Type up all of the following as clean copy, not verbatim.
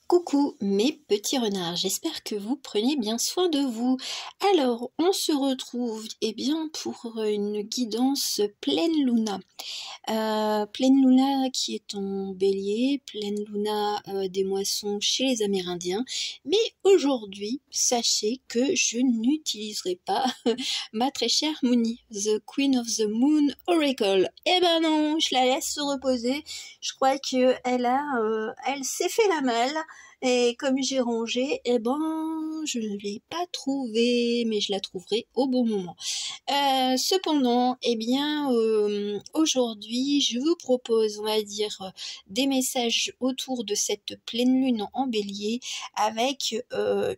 Coucou mes petits renards, j'espère que vous prenez bien soin de vous. Alors, on se retrouve bien pour une guidance pleine luna. Pleine luna qui est en bélier, pleine luna des moissons chez les Amérindiens. Mais aujourd'hui, sachez que je n'utiliserai pas ma très chère Mooni, the Queen of the Moon Oracle. Eh ben non, je la laisse se reposer. Je crois que elle s'est fait la malle. Et comme j'ai rangé, eh ben, je ne l'ai pas trouvée, mais je la trouverai au bon moment. Cependant, aujourd'hui, je vous propose, on va dire, des messages autour de cette pleine lune en bélier avec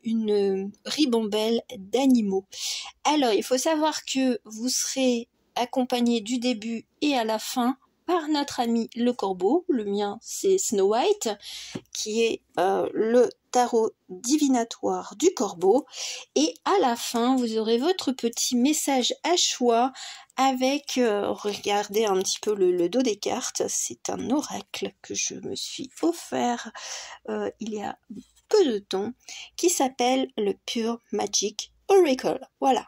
une ribambelle d'animaux. Alors, il faut savoir que vous serez accompagné du début et à la fin par notre ami le corbeau. Le mien, c'est Snow White, qui est le tarot divinatoire du corbeau. Et à la fin, vous aurez votre petit message à choix avec, regardez un petit peu le dos des cartes. C'est un oracle que je me suis offert il y a peu de temps, qui s'appelle le Pure Magic Oracle. Voilà.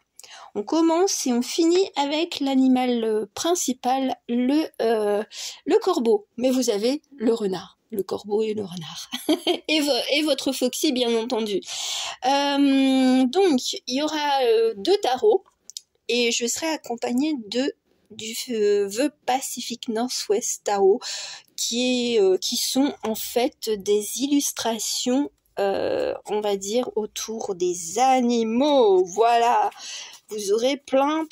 On commence et on finit avec l'animal principal, le corbeau. Mais vous avez le renard, le corbeau et le renard. et votre foxy, bien entendu. Donc, il y aura deux tarots et je serai accompagnée du The Pacific Northwest Tarot qui sont en fait des illustrations on va dire autour des animaux. Voilà, vous aurez plein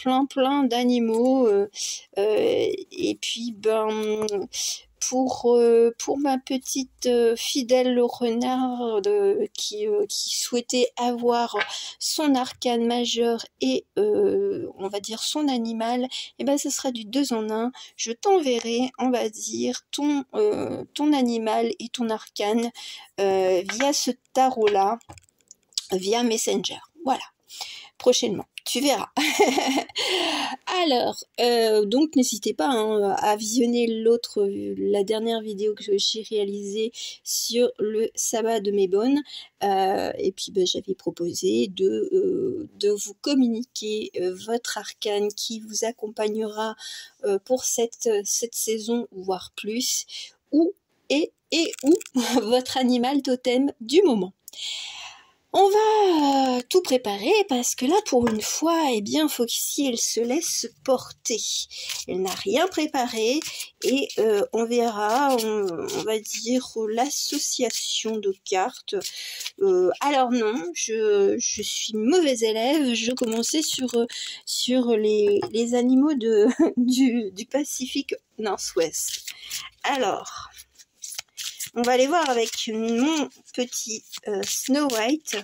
d'animaux et puis pour ma petite fidèle renard qui souhaitait avoir son arcane majeur et on va dire son animal, et ben ce sera du 2 en 1. Je t'enverrai, on va dire, ton animal et ton arcane via ce tarot là, via Messenger. Voilà, prochainement. Tu verras. Alors, donc n'hésitez pas à visionner la dernière vidéo que j'ai réalisée sur le sabbat de Mébone. Et puis j'avais proposé de vous communiquer votre arcane qui vous accompagnera pour cette saison, voire plus, où votre animal totem du moment. On va tout préparer parce que là, pour une fois, Foxy, elle se laisse porter. Elle n'a rien préparé et on verra, on va dire, l'association de cartes. Alors non, je suis mauvaise élève. Je commençais sur les animaux du Pacifique Nord-Ouest. Alors, on va aller voir avec mon petit Snow White,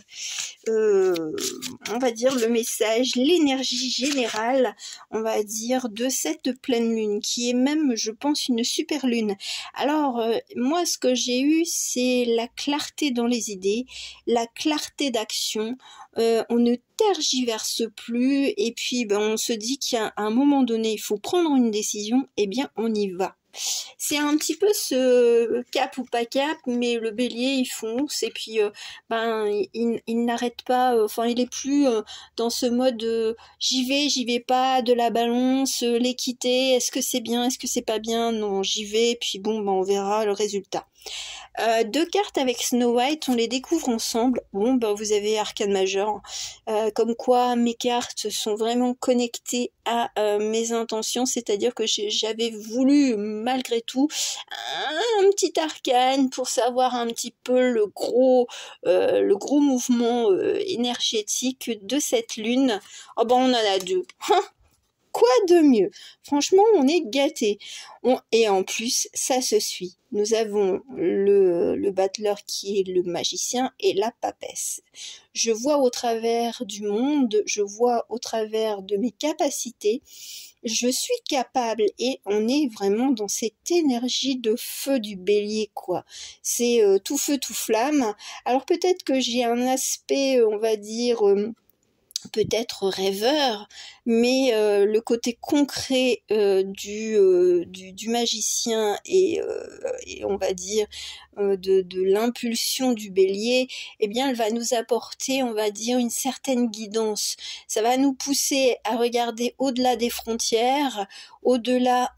on va dire le message, l'énergie générale, on va dire, de cette pleine lune, qui est même, je pense, une super lune. Alors, moi, ce que j'ai eu, c'est la clarté dans les idées, la clarté d'action, on ne tergiverse plus, et puis on se dit qu'à un moment donné, il faut prendre une décision, et bien, on y va. C'est un petit peu ce cap ou pas cap, mais le bélier il fonce et puis il n'arrête pas, enfin il est plus dans ce mode j'y vais pas, de la balance, l'équité, est-ce que c'est bien, est-ce que c'est pas bien, non j'y vais, puis bon on verra le résultat. Deux cartes avec Snow White, on les découvre ensemble. Bon, vous avez arcane majeur, comme quoi mes cartes sont vraiment connectées à mes intentions, c'est-à-dire que j'avais voulu malgré tout un petit arcane pour savoir un petit peu le gros mouvement énergétique de cette lune. Oh on en a deux. Quoi de mieux? Franchement, on est gâtés. Et en plus, ça se suit. Nous avons le battleur qui est le magicien et la papesse. Je vois au travers du monde, je vois au travers de mes capacités. Je suis capable et on est vraiment dans cette énergie de feu du bélier, quoi. C'est tout feu, tout flamme. Alors peut-être que j'ai un aspect, on va dire... peut-être rêveur, mais le côté concret du magicien et on va dire de l'impulsion du bélier, eh bien elle va nous apporter, on va dire, une certaine guidance. Ça va nous pousser à regarder au-delà des frontières, au-delà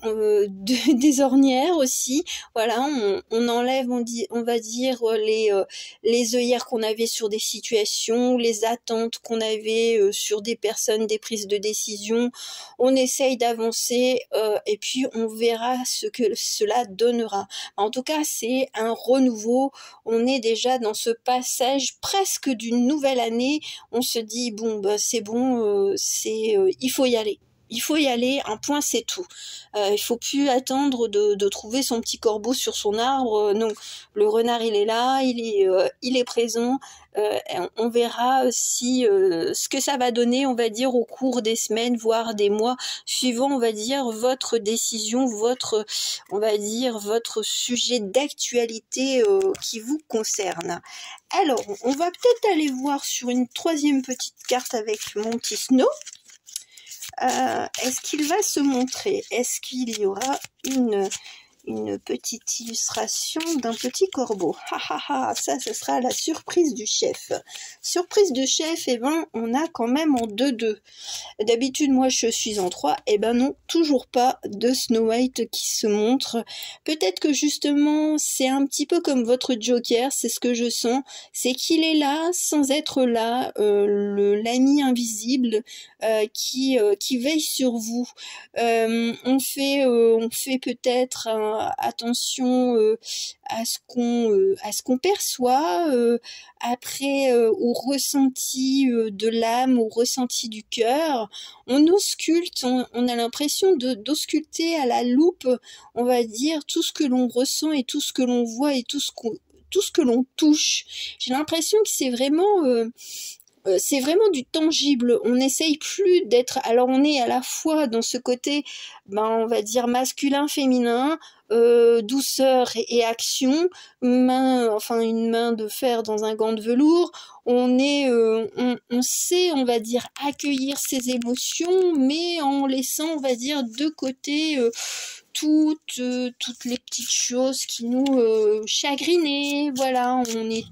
des ornières aussi. Voilà, on enlève, on va dire, les œillères qu'on avait sur des situations, les attentes qu'on avait sur des personnes, des prises de décision. On essaye d'avancer et puis on verra ce que cela donnera. En tout cas, c'est un renouveau. On est déjà dans ce passage presque d'une nouvelle année. On se dit bon, bah c'est bon, il faut y aller. Il faut y aller, un point c'est tout. Il faut plus attendre de trouver son petit corbeau sur son arbre. Non, le renard il est là, il est présent. On verra si ce que ça va donner, on va dire, au cours des semaines, voire des mois, suivant, on va dire, votre décision, on va dire, votre sujet d'actualité qui vous concerne. Alors, on va peut-être aller voir sur une troisième petite carte avec mon petit Snow. Est-ce qu'il va se montrer? Est-ce qu'il y aura une petite illustration d'un petit corbeau? Ça, ce sera la surprise du chef. Surprise de chef, eh ben, on a quand même en 2-2. D'habitude, moi, je suis en 3. Eh ben non, toujours pas de Snow White qui se montre. Peut-être que justement, c'est un petit peu comme votre Joker, c'est ce que je sens. C'est qu'il est là sans être là, l'ami invisible qui veille sur vous. On fait peut-être attention à ce qu'on perçoit, après au ressenti de l'âme, au ressenti du cœur. On ausculte, on a l'impression d'ausculter à la loupe, on va dire, tout ce que l'on ressent et tout ce que l'on voit et tout ce que l'on touche. J'ai l'impression que c'est vraiment du tangible. On n'essaye plus d'être... Alors on est à la fois dans ce côté, on va dire masculin, féminin, douceur et action, une main de fer dans un gant de velours. On sait, on va dire, accueillir ses émotions, mais en laissant, on va dire, de côté toutes les petites choses qui nous chagrinaient. Voilà, on est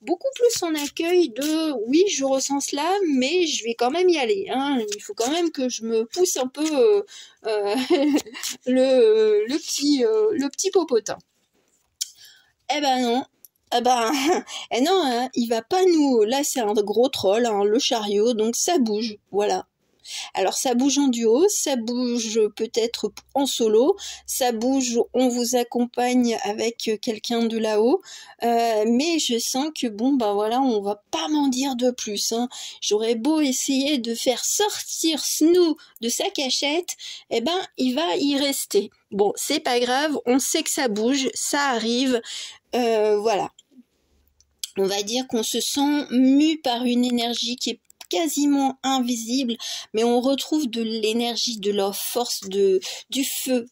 beaucoup plus en accueil de oui, je ressens cela, mais je vais quand même y aller. Hein. Il faut quand même que je me pousse un peu le petit popotin. Eh ben non. Non, hein, il va pas nous... Là, c'est un gros troll, hein, le chariot, donc ça bouge, voilà. Alors ça bouge en duo, ça bouge peut-être en solo, ça bouge, on vous accompagne avec quelqu'un de là-haut, mais je sens que voilà, on va pas m'en dire de plus. Hein. J'aurais beau essayer de faire sortir Snow de sa cachette, il va y rester. Bon, c'est pas grave, on sait que ça bouge, ça arrive, voilà. On va dire qu'on se sent mu par une énergie qui est quasiment invisible, mais on retrouve de l'énergie, de la force, du feu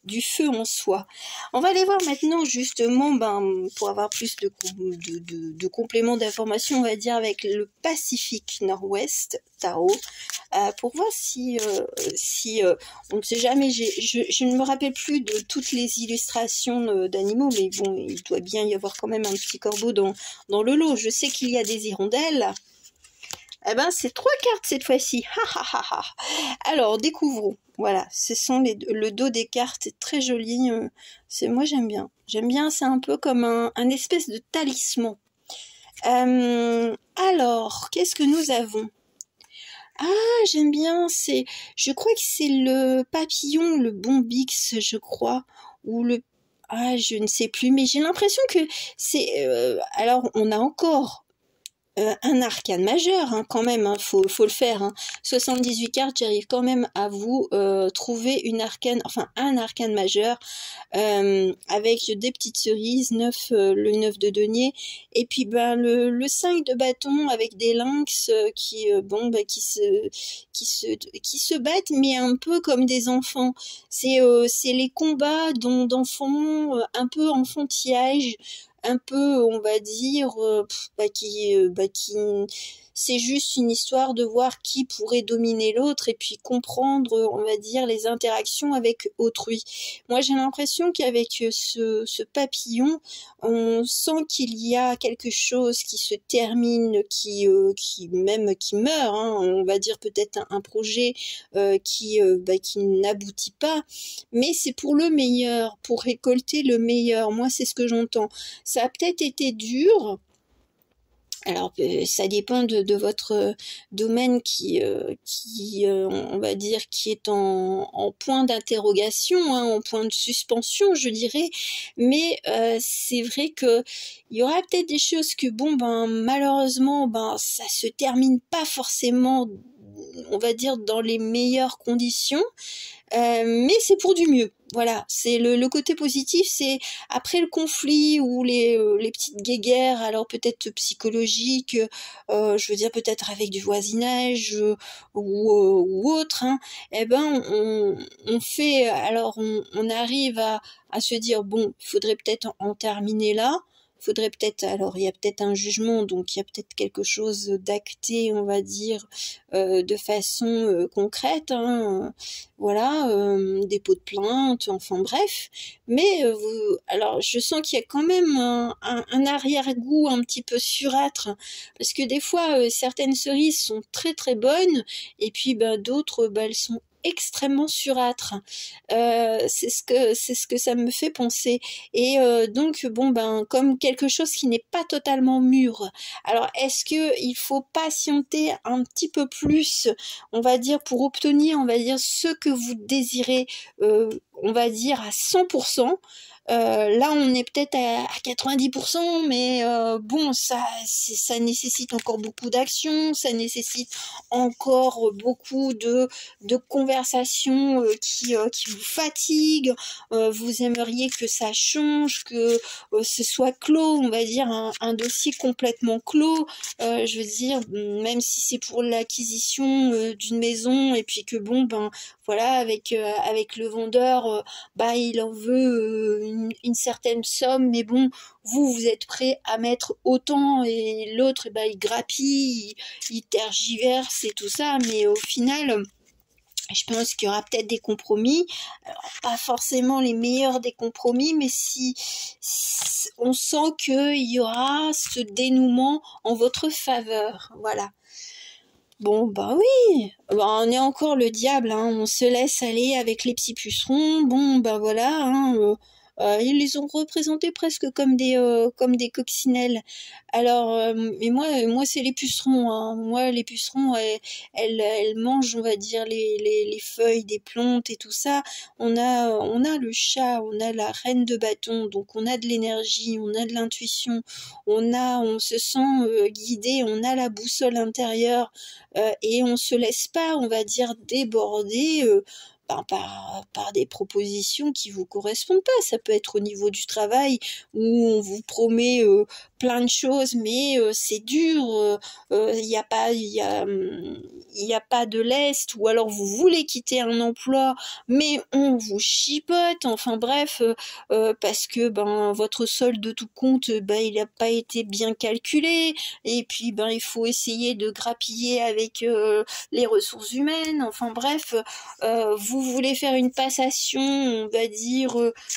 en soi. On va aller voir maintenant justement, pour avoir plus de compléments d'informations, on va dire avec le Pacifique Nord-Ouest Tarot, pour voir si on ne sait jamais, je ne me rappelle plus de toutes les illustrations d'animaux, mais bon, il doit bien y avoir quand même un petit corbeau dans le lot. Je sais qu'il y a des hirondelles. C'est 3 cartes cette fois-ci. Alors, découvrons. Voilà, ce sont le dos des cartes, c'est très joli. Moi, j'aime bien. J'aime bien, c'est un peu comme un espèce de talisman. Alors, qu'est-ce que nous avons? Ah, j'aime bien, je crois que c'est le papillon, le bombix, je crois, ou je ne sais plus, mais j'ai l'impression que c'est... alors, on a encore... un arcane majeur, hein, quand même, hein, faut le faire. Hein. 78 cartes, j'arrive quand même à vous trouver un arcane majeur avec des petites cerises, le 9 de denier, et puis le 5 de bâton avec des lynx qui se battent, mais un peu comme des enfants. C'est les combats d'enfants, un peu enfantillage. un peu, on va dire, qui c'est juste une histoire de voir qui pourrait dominer l'autre et puis comprendre, on va dire, les interactions avec autrui. Moi, j'ai l'impression qu'avec ce papillon, on sent qu'il y a quelque chose qui se termine, qui meurt, hein. On va dire peut-être un projet qui n'aboutit pas, mais c'est pour le meilleur, pour récolter le meilleur. Moi, c'est ce que j'entends. Ça a peut-être été dur. Alors, ça dépend de votre domaine on va dire, qui est en point d'interrogation, hein, en point de suspension, je dirais. Mais c'est vrai que il y aura peut-être des choses que, bon, malheureusement, ça se termine pas forcément, on va dire, dans les meilleures conditions. Mais c'est pour du mieux. Voilà, c'est le côté positif, c'est après le conflit ou les petites guéguerres, alors peut-être psychologiques, je veux dire peut-être avec du voisinage ou autre, hein, eh ben on fait, alors on arrive à se dire bon, il faudrait peut-être en terminer là. Faudrait peut-être, alors il y a peut-être un jugement, donc il y a peut-être quelque chose d'acté, on va dire, de façon concrète, hein, voilà, dépôt de plainte, enfin bref. Mais alors je sens qu'il y a quand même un arrière-goût un petit peu surâtre, parce que des fois certaines cerises sont très très bonnes, et puis d'autres, elles sont extrêmement surâtres. C'est ce que ça me fait penser. Et donc bon comme quelque chose qui n'est pas totalement mûr. Alors est-ce que il faut patienter un petit peu plus, on va dire, pour obtenir, on va dire, ce que vous désirez, on va dire à 100%. Là, on est peut-être à 90%, mais bon, ça nécessite encore beaucoup d'action, ça nécessite encore beaucoup de conversations qui vous fatiguent. Vous aimeriez que ça change, que ce soit clos, on va dire un dossier complètement clos. Je veux dire, même si c'est pour l'acquisition d'une maison, et puis que bon, voilà, avec le vendeur, il en veut une certaine somme, mais bon, vous êtes prêt à mettre autant, et l'autre, il grappille, il tergiverse et tout ça, mais au final, je pense qu'il y aura peut-être des compromis. Alors, pas forcément les meilleurs des compromis, mais si on sent qu'il y aura ce dénouement en votre faveur, voilà. Bon, oui, on est encore le diable, hein, on se laisse aller avec les petits pucerons, bon, voilà, hein, ils les ont représentés presque comme des coccinelles. Alors, mais moi c'est les pucerons, hein. Moi, les pucerons, elles mangent, on va dire, les feuilles des plantes et tout ça. On a le chat, on a la reine de bâton, donc on a de l'énergie, on a de l'intuition, on se sent guidé, on a la boussole intérieure, et on se laisse pas, on va dire, déborder par des propositions qui vous correspondent pas. Ça peut être au niveau du travail où on vous promet plein de choses, mais c'est dur, il n'y a pas de lest, ou alors vous voulez quitter un emploi, mais on vous chipote, enfin bref, parce que votre solde de tout compte, il n'a pas été bien calculé, et puis il faut essayer de grappiller avec les ressources humaines, enfin bref, vous voulez faire une passation, on va dire,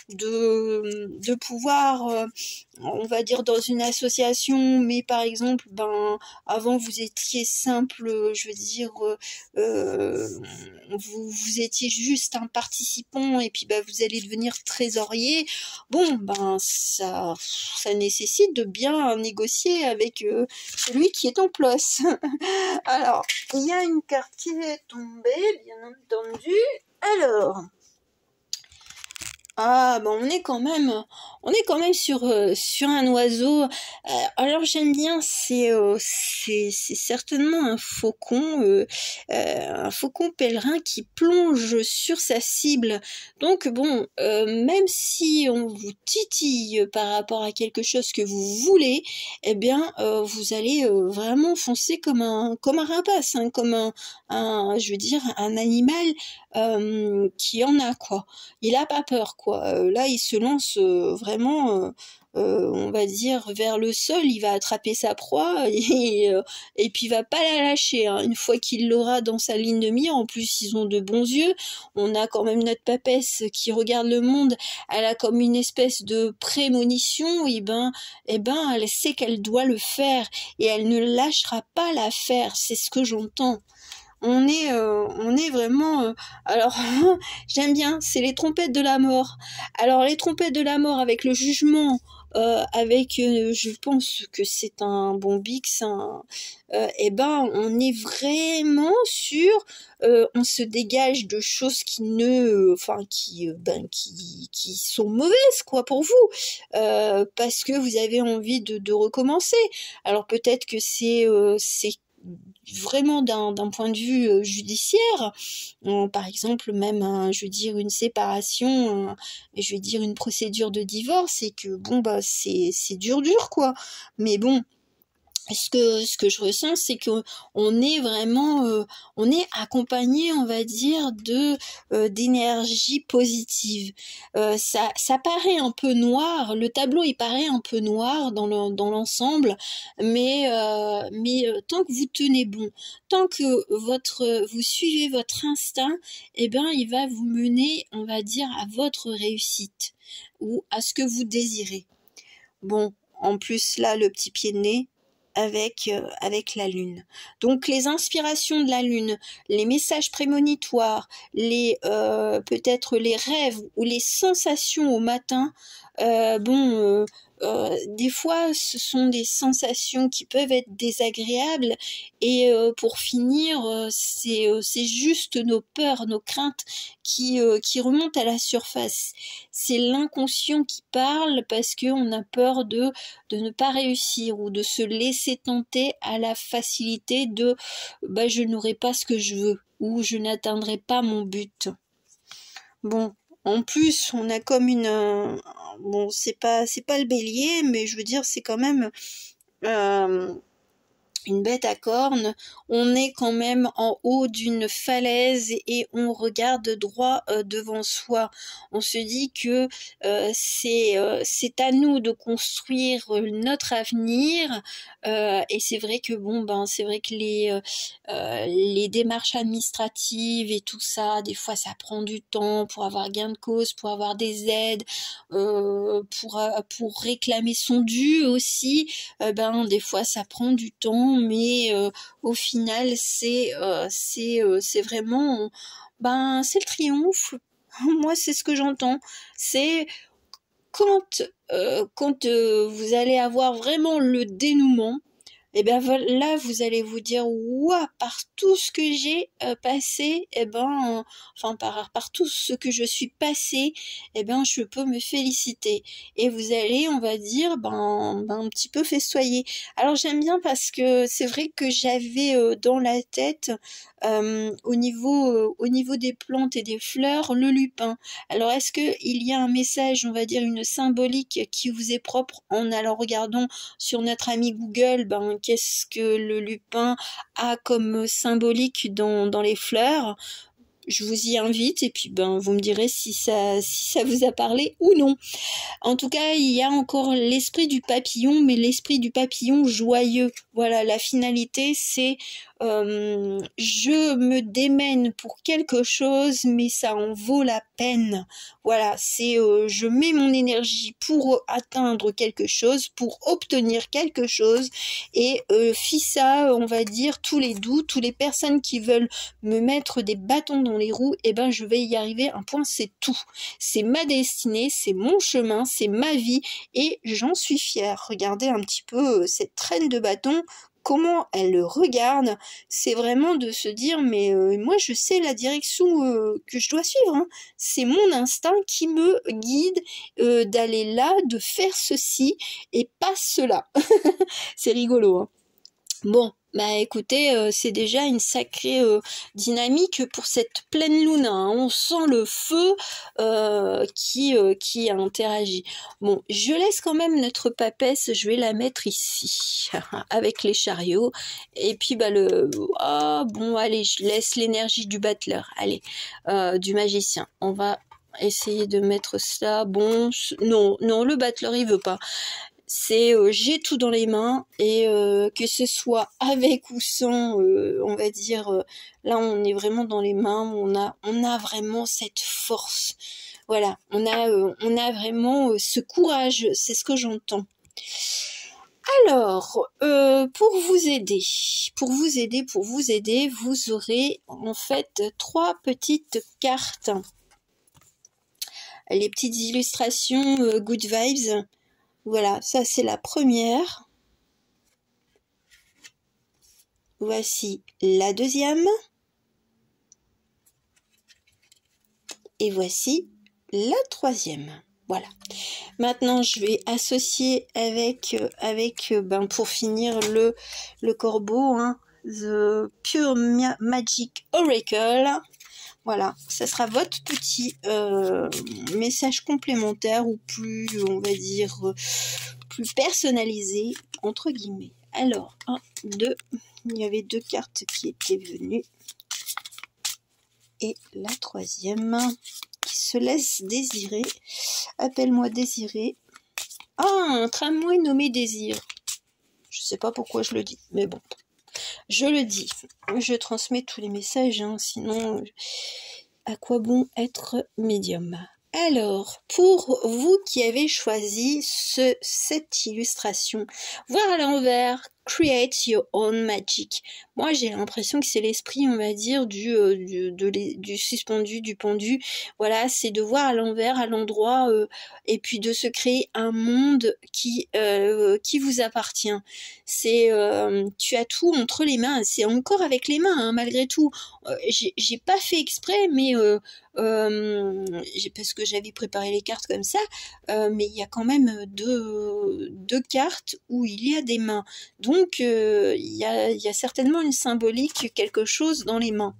de pouvoir, on va dire, dans une association, mais par exemple, avant vous étiez simple, je veux dire, vous étiez juste un participant, et puis vous allez devenir trésorier. Bon, ça nécessite de bien négocier avec celui qui est en place. Alors, il y a une carte qui est tombée, bien entendu. Alors, on est quand même sur un oiseau. Alors j'aime bien, c'est certainement un faucon pèlerin qui plonge sur sa cible. Donc bon, même si on vous titille par rapport à quelque chose que vous voulez, eh bien vous allez vraiment foncer comme un rapace, hein, comme je veux dire, un animal qui en a, quoi. Il a pas peur, quoi. Là, il se lance vraiment on va dire, vers le sol, il va attraper sa proie et puis il va pas la lâcher, hein. Une fois qu'il l'aura dans sa ligne de mire, en plus ils ont de bons yeux, on a quand même notre papesse qui regarde le monde, elle a comme une espèce de prémonition, et elle sait qu'elle doit le faire et elle ne lâchera pas l'affaire, c'est ce que j'entends. On est vraiment... alors, j'aime bien, c'est les trompettes de la mort. Alors, les trompettes de la mort avec le jugement, je pense que c'est un bon Bix, on est vraiment sur... on se dégage de choses qui qui sont mauvaises, quoi, pour vous. Parce que vous avez envie de recommencer. Alors, peut-être que c'est vraiment d'un point de vue judiciaire, par exemple même une séparation, une procédure de divorce, et que c'est dur quoi, mais bon, ce que je ressens, c'est que on est vraiment, on est accompagné, on va dire, d'énergie positive. Ça paraît un peu noir, le tableau il paraît un peu noir dans l'ensemble, mais tant que vous tenez bon, tant que vous suivez votre instinct, il va vous mener, on va dire, à votre réussite ou à ce que vous désirez. Bon, en plus là, le petit pied de nez avec la lune. Donc les inspirations de la lune, les messages prémonitoires, peut-être les rêves ou les sensations au matin, des fois ce sont des sensations qui peuvent être désagréables, et pour finir, c'est juste nos peurs, nos craintes qui remontent à la surface. C'est l'inconscient qui parle parce qu'on a peur de ne pas réussir ou de se laisser tenter à la facilité de je n'aurai pas ce que je veux ou je n'atteindrai pas mon but. Bon, en plus, on a comme c'est pas le bélier, mais je veux dire, c'est quand même une bête à cornes. On est quand même en haut d'une falaise et on regarde droit devant soi. On se dit que c'est à nous de construire notre avenir, et c'est vrai que c'est vrai que les démarches administratives et tout ça, des fois ça prend du temps pour avoir gain de cause, pour avoir des aides, pour réclamer son dû aussi. Des fois ça prend du temps, mais au final c'est vraiment c'est le triomphe. Moi c'est ce que j'entends, c'est quand vous allez avoir vraiment le dénouement, là vous allez vous dire ouah, par tout ce que j'ai passé, par tout ce que je suis passé, je peux me féliciter, et vous allez, on va dire, un petit peu festoyer. Alors j'aime bien parce que c'est vrai que j'avais dans la tête au niveau des plantes et des fleurs, le lupin. Alors est-ce que il y a un message, on va dire une symbolique qui vous est propre en allant regardant sur notre ami Google, qu'est-ce que le lupin a comme symbolique dans les fleurs? Je vous y invite, et puis vous me direz si ça vous a parlé ou non. En tout cas, il y a encore l'esprit du papillon, mais l'esprit du papillon joyeux. Voilà, la finalité, c'est je me démène pour quelque chose, mais ça en vaut la peine. Voilà, c'est je mets mon énergie pour atteindre quelque chose, pour obtenir quelque chose, et FISA, on va dire, tous les doutes, toutes les personnes qui veulent me mettre des bâtons dans les roues, je vais y arriver, un point, c'est tout. C'est ma destinée, c'est mon chemin, c'est ma vie, et j'en suis fière. Regardez un petit peu cette traîne de bâton, comment elle le regarde. C'est vraiment de se dire, mais moi je sais la direction que je dois suivre, hein. C'est mon instinct qui me guide d'aller là, de faire ceci et pas cela. C'est rigolo, hein. Bon, écoutez, c'est déjà une sacrée dynamique pour cette pleine lune, hein. On sent le feu qui interagit. Bon, je laisse quand même notre papesse, je vais la mettre ici, avec les chariots, et puis allez, je laisse l'énergie du battleur, allez, du magicien. On va essayer de mettre ça. Bon, non, non, le battleur, il veut pas. C'est j'ai tout dans les mains et que ce soit avec ou sans, on va dire, là on est vraiment dans les mains, on a vraiment cette force. Voilà, on a vraiment ce courage, c'est ce que j'entends. Alors, pour vous aider, vous aurez en fait 3 petites cartes. Les petites illustrations Good Vibes. Voilà, ça c'est la première. Voici la deuxième. Et voici la troisième. Voilà. Maintenant, je vais associer avec pour finir le corbeau, hein, The Pure Magic Oracle. Voilà, ça sera votre petit message complémentaire ou plus, on va dire, plus personnalisé, entre guillemets. Alors, 1, 2, il y avait 2 cartes qui étaient venues. Et la troisième qui se laisse désirer. Appelle-moi Désiré. Ah, un tramway nommé Désir. Je sais pas pourquoi je le dis, mais bon. Je le dis. Je transmets tous les messages, hein, sinon, à quoi bon être médium? Alors, pour vous qui avez choisi cette illustration, voir à l'envers, create your own magic. Moi, j'ai l'impression que c'est l'esprit, on va dire, du suspendu, du pendu. Voilà, c'est de voir à l'envers, à l'endroit, et puis de se créer un monde qui vous appartient. C'est, tu as tout entre les mains. C'est encore avec les mains, hein, malgré tout. J'ai pas fait exprès, mais parce que j'avais préparé les cartes comme ça, mais il y a quand même deux cartes où il y a des mains. Donc, il y a certainement une symbolique, quelque chose dans les mains.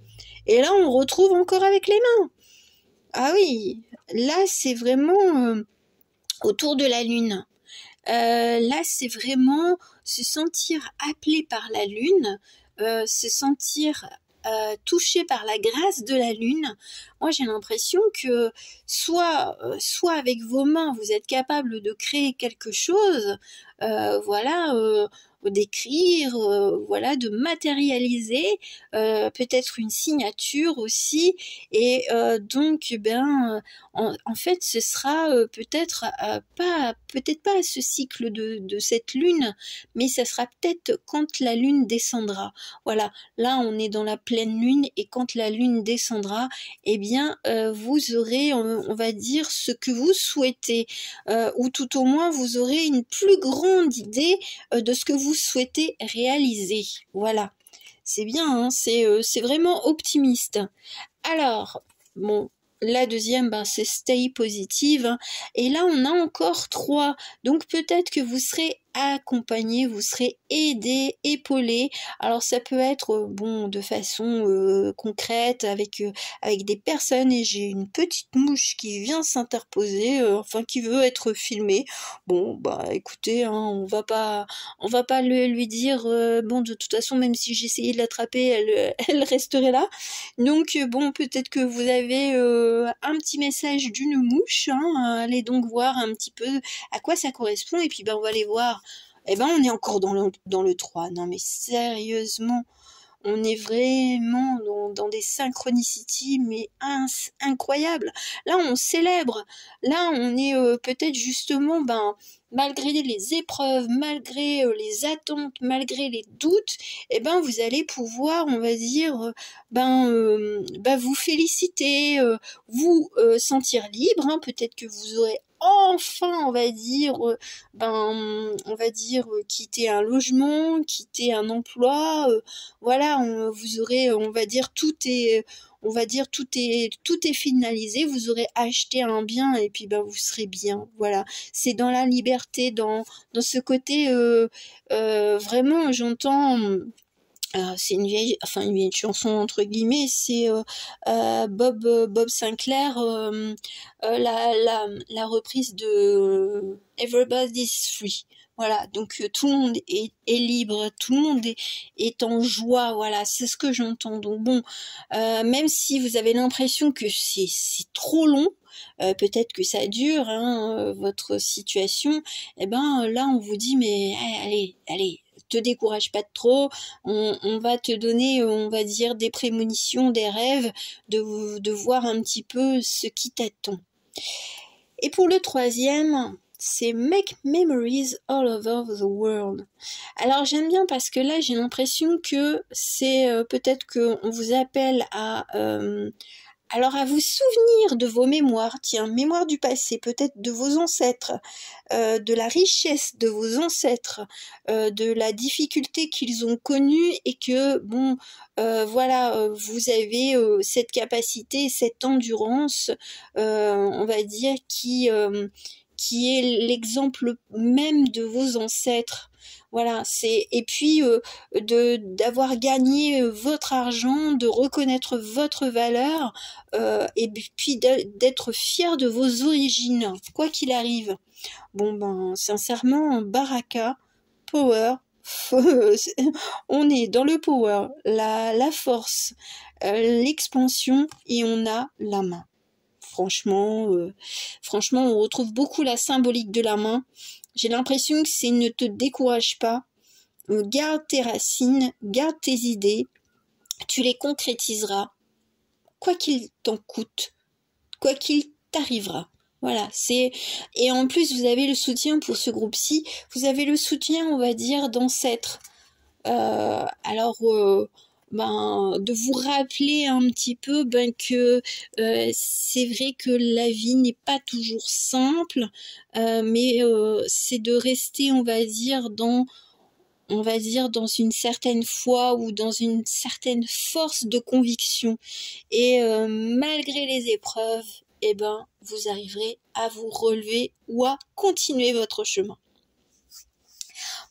Et là, on retrouve encore avec les mains. Ah oui, là, c'est vraiment autour de la lune. Là, c'est vraiment se sentir appelé par la lune, se sentir touché par la grâce de la lune. Moi, j'ai l'impression que soit avec vos mains, vous êtes capable de créer quelque chose, voilà, d'écrire, voilà, de matérialiser, peut-être une signature aussi, et donc, en fait, ce sera peut-être pas à ce cycle de cette lune, mais ça sera peut-être quand la lune descendra. Voilà, là, on est dans la pleine lune, et quand la lune descendra, eh bien, vous aurez, on va dire, ce que vous souhaitez, ou tout au moins, vous aurez une plus grande idée de ce que vous souhaitez réaliser. Voilà, c'est bien, hein, c'est vraiment optimiste. Alors, bon, la deuxième, c'est stay positive, hein, et là on a encore 3, donc peut-être que vous serez accompagné, vous serez aidé, épaulé. Alors ça peut être bon de façon concrète avec des personnes, et j'ai une petite mouche qui vient s'interposer, enfin qui veut être filmée. Bon écoutez, hein, on va pas lui dire bon, de toute façon, même si j'essayais de l'attraper, elle resterait là. Donc bon, peut-être que vous avez un petit message d'une mouche, hein, allez donc voir un petit peu à quoi ça correspond, et puis on va aller voir. On est encore dans le 3. Non mais sérieusement, on est vraiment dans des synchronicités, mais incroyables. Là, on célèbre. Là, on est peut-être justement, malgré les épreuves, malgré les attentes, malgré les doutes, vous allez pouvoir, on va dire, vous féliciter, vous sentir libre, hein. Peut-être que vous aurez enfin, on va dire, quitter un logement, quitter un emploi, voilà, vous aurez, on va dire, tout est finalisé, vous aurez acheté un bien, et puis vous serez bien. Voilà, c'est dans la liberté, dans ce côté, vraiment, j'entends. C'est une vieille chanson entre guillemets, c'est Bob Sinclair, la reprise de Everybody's Free. Voilà, donc tout le monde est libre, tout le monde est en joie, voilà, c'est ce que j'entends. Donc bon, même si vous avez l'impression que c'est trop long, peut-être que ça dure, hein, votre situation, et ben là on vous dit mais allez, te décourage pas de trop, on va te donner, on va dire, des prémonitions, des rêves, de voir un petit peu ce qui t'attend. Et pour le troisième, c'est Make Memories All Over the World. Alors j'aime bien parce que là j'ai l'impression que c'est peut-être qu'on vous appelle à vous souvenir de vos mémoires, tiens, mémoire du passé, peut-être de vos ancêtres, de la richesse de vos ancêtres, de la difficulté qu'ils ont connue et que, bon, voilà, vous avez cette capacité, cette endurance, on va dire, qui est l'exemple même de vos ancêtres. Voilà, et puis d'avoir gagné votre argent, de reconnaître votre valeur, et puis d'être fier de vos origines, quoi qu'il arrive. Bon ben, sincèrement, Baraka, power, on est dans le power, la force, l'expansion, et on a la main. Franchement, on retrouve beaucoup la symbolique de la main. J'ai l'impression que c'est ne te décourage pas, garde tes racines, garde tes idées, tu les concrétiseras, quoi qu'il t'en coûte, quoi qu'il t'arrivera. Voilà, et en plus vous avez le soutien pour ce groupe-ci, vous avez le soutien, on va dire, d'ancêtres. De vous rappeler un petit peu que c'est vrai que la vie n'est pas toujours simple, mais c'est de rester, on va dire dans une certaine foi ou dans une certaine force de conviction, et malgré les épreuves, eh ben vous arriverez à vous relever ou à continuer votre chemin.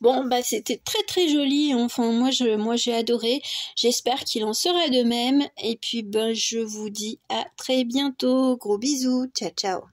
Bon, bah c'était très très joli, enfin moi j'ai adoré, j'espère qu'il en sera de même, et puis ben je vous dis à très bientôt, gros bisous, ciao ciao.